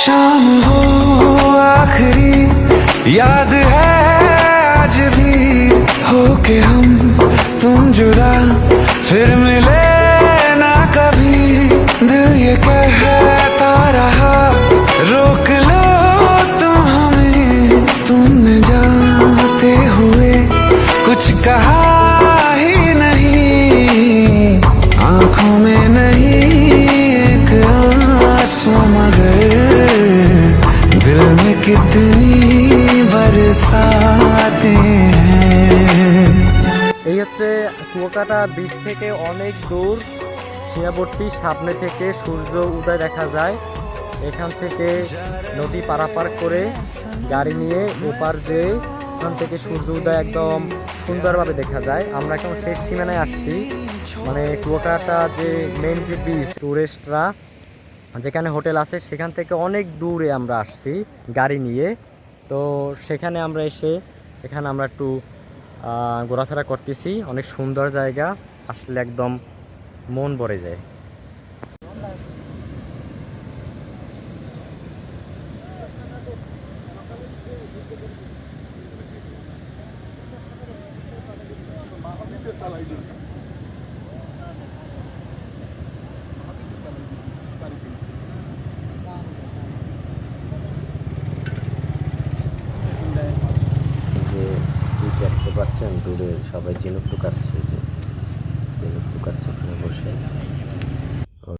शाम हो आखिरी याद है आज भी हो के हम तुम जुदा फिर मिले ना कभी दिल ये कहता रहा रोक लो तुम हमें तुमने जाते हुए कुछ कहा ही नहीं आंखों में नहीं एक आंसू मगर दिल में कितनी बरसाते हैं। এই হচ্ছে কুয়াকাটা বিচ থেকে অনেক দূর সীমাবর্তী, সামনে থেকে সূর্য উদয় দেখা যায়। এখান থেকে নদী পারাপার করে গাড়ি নিয়ে ওপার যেয়ে এখান থেকে সূর্য উদয় একদম সুন্দরভাবে দেখা যায়। আমরা এখন শেষ সীমানায় আসছি, মানে কুয়াকাটা যে মেন যে বিচ, টুরিস্টরা যেখানে হোটেল আছে সেখান থেকে অনেক দূরে আমরা আসছি গাড়ি নিয়ে। তো সেখানে আমরা এসে এখানে আমরা একটু ঘোরাফেরা করতেছি। অনেক সুন্দর জায়গা, আসলে একদম মন ভরে যায়। দেখতে পাচ্ছেন দূরে সবাই ঝিনুক টুকাচ্ছে, যে ঝিনুক টুকাচ্ছে এখানে বসে।